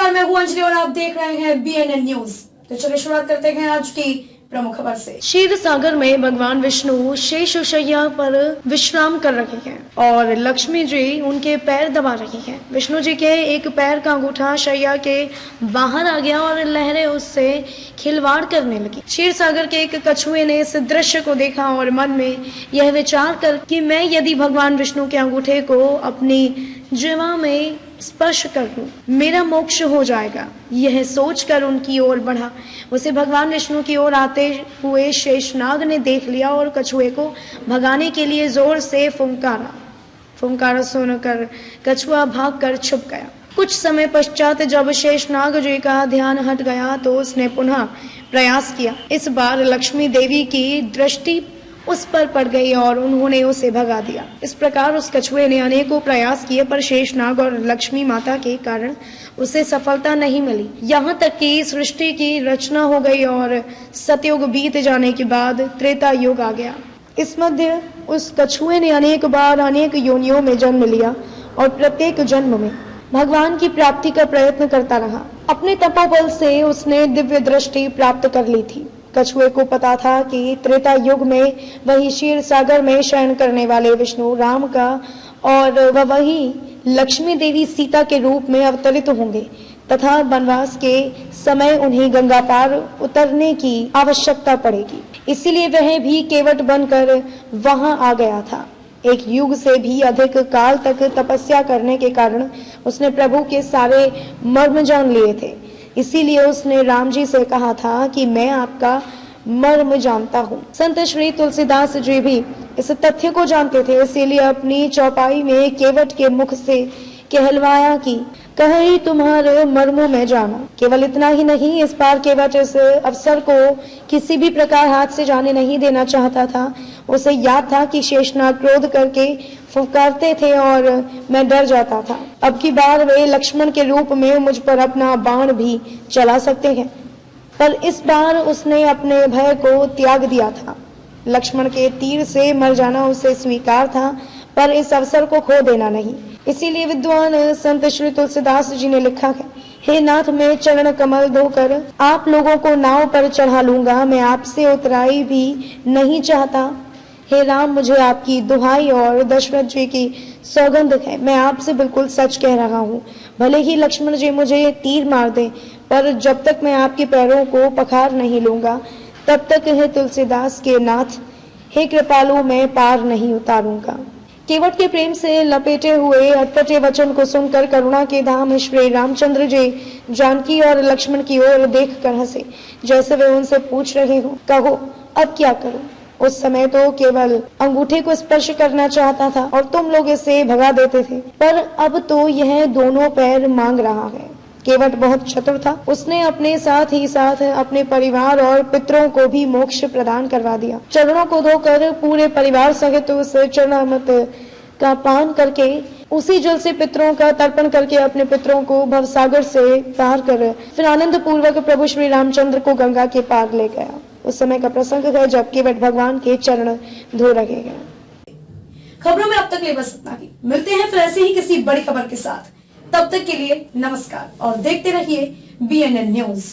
नमस्कार, मैं हूं अंजलि और आप देख रहे हैं BNN न्यूज। तो चलिए शुरुआत करते हैं आज की प्रमुख खबर से। क्षीर सागर में भगवान विष्णु शेष शैया पर विश्राम कर रहे हैं और लक्ष्मी जी उनके पैर दबा रही हैं। विष्णु जी के एक पैर का अंगूठा शैया के बाहर आ गया और लहरें उससे खिलवाड़ करने लगी। क्षीर सागर के एक कछुए ने इस दृश्य को देखा और मन में यह विचार कर कि मैं यदि भगवान विष्णु के अंगूठे को अपनी जिह्वा में स्पर्श कर लूं, मेरा मोक्ष हो जाएगा। यह सोचकर उनकी ओर बढ़ा। उसे भगवान विष्णु की ओर आते हुए शेषनाग ने देख लिया और कछुए को भगाने के लिए जोर से फुंकारा सुनकर कछुआ भागकर छुप गया। कुछ समय पश्चात जब शेषनाग जी का ध्यान हट गया तो उसने पुनः प्रयास किया। इस बार लक्ष्मी देवी की दृष्टि उस पर पड़ गई और उन्होंने उसे भगा दिया। इस प्रकार उस कछुए ने अनेकों प्रयास किए पर शेषनाग और लक्ष्मी माता के कारण उसे सफलता नहीं मिली। यहाँ तक कि सृष्टि की रचना हो गई और सतयुग बीत जाने के बाद त्रेता युग आ गया। इस मध्य उस कछुए ने अनेक बार अनेक योनियों में जन्म लिया और प्रत्येक जन्म में भगवान की प्राप्ति का प्रयत्न करता रहा। अपने तपोबल से उसने दिव्य दृष्टि प्राप्त कर ली थी। कछुए को पता था कि त्रेता युग में वही क्षीर सागर में शयन करने वाले विष्णु राम का और वही लक्ष्मी देवी सीता के रूप में अवतरित होंगे तथा वनवास के समय उन्हें गंगा पार उतरने की आवश्यकता पड़ेगी। इसीलिए वह भी केवट बनकर वहां आ गया था। एक युग से भी अधिक काल तक तपस्या करने के कारण उसने प्रभु के सारे मर्म जान लिए थे। इसीलिए उसने राम जी से कहा था कि मैं आपका मर्म जानता हूँ। संत श्री तुलसीदास जी भी इस तथ्य को जानते थे, इसीलिए अपनी चौपाई में केवट के मुख से कहलवाया कि कहीं तुम्हारे मर्मों में जाना। केवल इतना ही नहीं, इस बार केवट इस अवसर को किसी भी प्रकार हाथ से जाने नहीं देना चाहता था। उसे याद था कि शेषनाग क्रोध करके फुफकारते थे और मैं डर जाता था। अब की बार वे लक्ष्मण के रूप में मुझ पर अपना बाण भी चला सकते हैं, पर इस बार उसने अपने भय को त्याग दिया था। लक्ष्मण के तीर से मर जाना उसे स्वीकार था, पर इस अवसर को खो देना नहीं। इसीलिए विद्वान संत श्री तुलसीदास जी ने लिखा है, हे नाथ, मैं चरण कमल धोकर आप लोगों को नाव पर चढ़ा लूंगा। मैं आपसे उतराई भी नहीं चाहता। हे राम, मुझे आपकी दुहाई और दशरथ जी की सौगंध है, मैं आपसे बिल्कुल सच कह रहा हूँ। भले ही लक्ष्मण जी मुझे तीर मार दें, पर जब तक मैं आपके पैरों को पखार नहीं लूंगा तब तक हे तुलसीदास के नाथ, हे कृपालु, मैं पार नहीं उतारूंगा। केवट के प्रेम से लपेटे हुए अटपटे वचन को सुनकर करुणा के धाम श्री रामचंद्र जी जानकी और लक्ष्मण की ओर देख कर हंसे, जैसे वे उनसे पूछ रहे हो, कहो अब क्या करूं। उस समय तो केवल अंगूठे को स्पर्श करना चाहता था और तुम लोग इसे भगा देते थे, पर अब तो यह दोनों पैर मांग रहा है। केवट बहुत चतुर था। उसने अपने साथ ही साथ अपने परिवार और पितरों को भी मोक्ष प्रदान करवा दिया। चरणों को धोकर पूरे परिवार सहित उस चरणामृत का पान करके उसी जल से पितरों का तर्पण करके अपने पितरों को भवसागर से पार कर फिर आनंद पूर्वक प्रभु श्री रामचंद्र को गंगा के पार ले गया। उस समय का प्रसंग है जब केवट भगवान के चरण धो रहे हैं। खबरों में अब तक बस इतना ही। मिलते हैं फिर ऐसे ही किसी बड़ी खबर के साथ। तब तक के लिए नमस्कार और देखते रहिए BNN न्यूज।